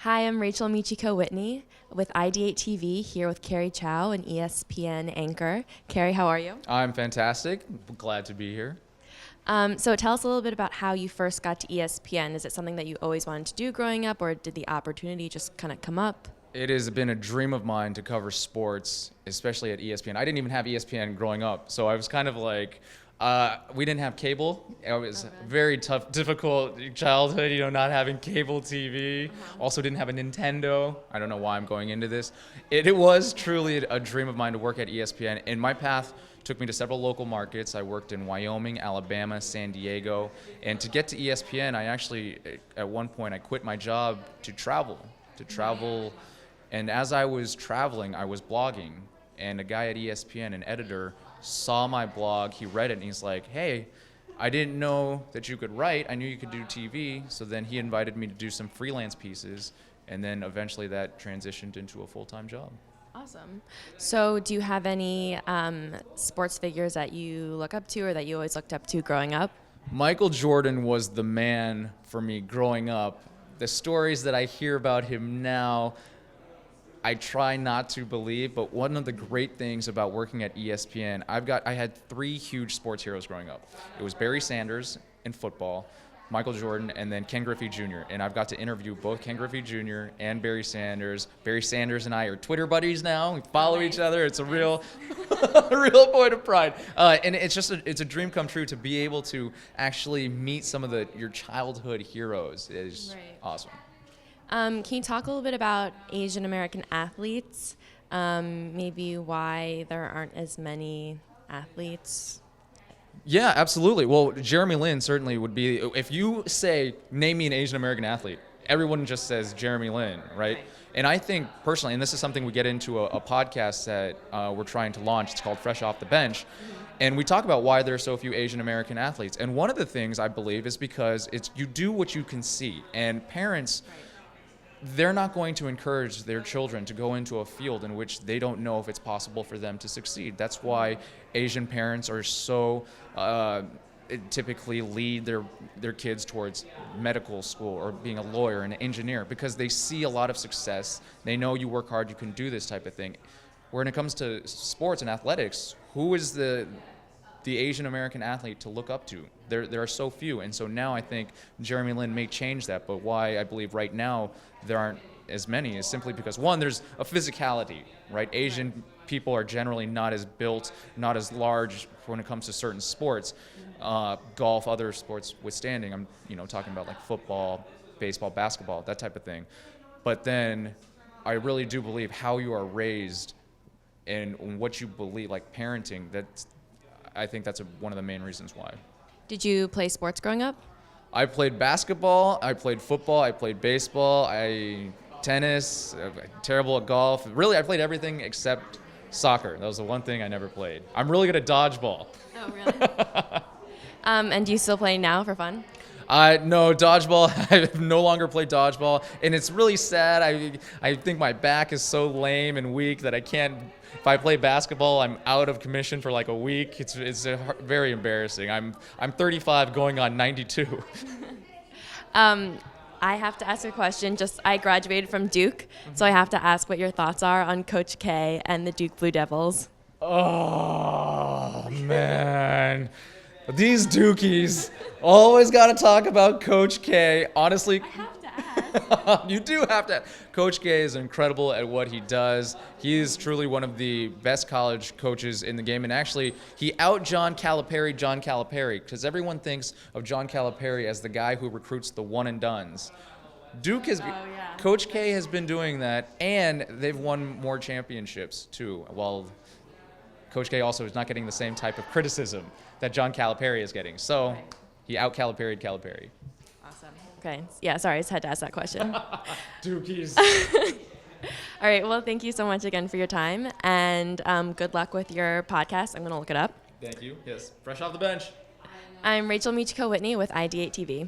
Hi, I'm Rachel Michiko Whitney with IdeateTV here with Cary Chow, an ESPN anchor. Cary, how are you? I'm fantastic. Glad to be here. So tell us a little bit about how you first got to ESPN. Is it something that you always wanted to do growing up, or did the opportunity just kind of come up? It has been a dream of mine to cover sports, especially at ESPN. I didn't even have ESPN growing up, so I was kind of like, we didn't have cable. It was a very tough, difficult childhood, not having cable TV. Also didn't have a Nintendo. I don't know why I'm going into this. It was truly a dream of mine to work at ESPN, and my path took me to several local markets. I worked in Wyoming, Alabama, San Diego, and to get to ESPN, I actually, at one point, I quit my job to travel. And as I was traveling, I was blogging, and a guy at ESPN, an editor, saw my blog, he read it, and he's like, hey, I didn't know that you could write, I knew you could do TV, so then he invited me to do some freelance pieces, and then eventually that transitioned into a full-time job. Awesome. So do you have any sports figures that you look up to or that you always looked up to growing up? Michael Jordan was the man for me growing up. The stories that I hear about him now, I try not to believe, but one of the great things about working at ESPN, I had three huge sports heroes growing up. It was Barry Sanders in football, Michael Jordan, and then Ken Griffey Jr. And I've got to interview both Ken Griffey Jr. and Barry Sanders. Barry Sanders and I are Twitter buddies now. We follow each other. It's a real, a real point of pride. And it's a dream come true to be able to actually meet some of your childhood heroes. It is awesome. Can you talk a little bit about Asian American athletes? Maybe why there aren't as many athletes? Yeah, absolutely. Well, Jeremy Lin certainly would be. If you say, name me an Asian American athlete, everyone just says Jeremy Lin, right? And I think personally, and this is something we get into a podcast that we're trying to launch. It's called Fresh Off the Bench. And we talk about why there are so few Asian American athletes. And one of the things I believe is because you do what you can see. And parents, they're not going to encourage their children to go into a field in which they don't know if it's possible for them to succeed. That's why Asian parents are so typically lead their kids towards medical school or being a lawyer and an engineer, because they see a lot of success. They know you work hard, you can do this type of thing. When it comes to sports and athletics, who is the Asian American athlete to look up to? There are so few, and so now I think Jeremy Lin may change that, but why I believe right now there aren't as many is simply because, one, there's a physicality, right? Asian people are generally not as built, not as large when it comes to certain sports, golf, other sports withstanding. I'm talking about like football, baseball, basketball, that type of thing. But then I really do believe how you are raised and what you believe, like parenting, I think that's one of the main reasons why. Did you play sports growing up? I played basketball, I played football, I played baseball, tennis, terrible at golf. Really, I played everything except soccer. That was the one thing I never played. I'm really good at dodgeball. Oh, really? And do you still play now for fun? No, dodgeball, I no longer play dodgeball, and it's really sad. I think my back is so lame and weak that I can't. If I play basketball, I'm out of commission for like a week. It's very embarrassing. I'm 35 going on 92. I have to ask a question. I graduated from Duke, so I have to ask what your thoughts are on Coach K and the Duke Blue Devils. Oh, man. These Dukies always got to talk about Coach K. Honestly, I have to ask. you do have to. Coach K is incredible at what he does. He is truly one of the best college coaches in the game. And actually, he John Calipari, because everyone thinks of John Calipari as the guy who recruits the one and dones. Coach K has been doing that, and they've won more championships too. While Coach K also is not getting the same type of criticism that John Calipari is getting. So he out-Calipari'd Calipari. Awesome. Okay. Yeah, sorry, I just had to ask that question. Dukies. All right. Well, thank you so much again for your time, and good luck with your podcast. I'm going to look it up. Thank you. Yes. Fresh off the bench. I'm Rachel Michiko Whitney with IdeateTV.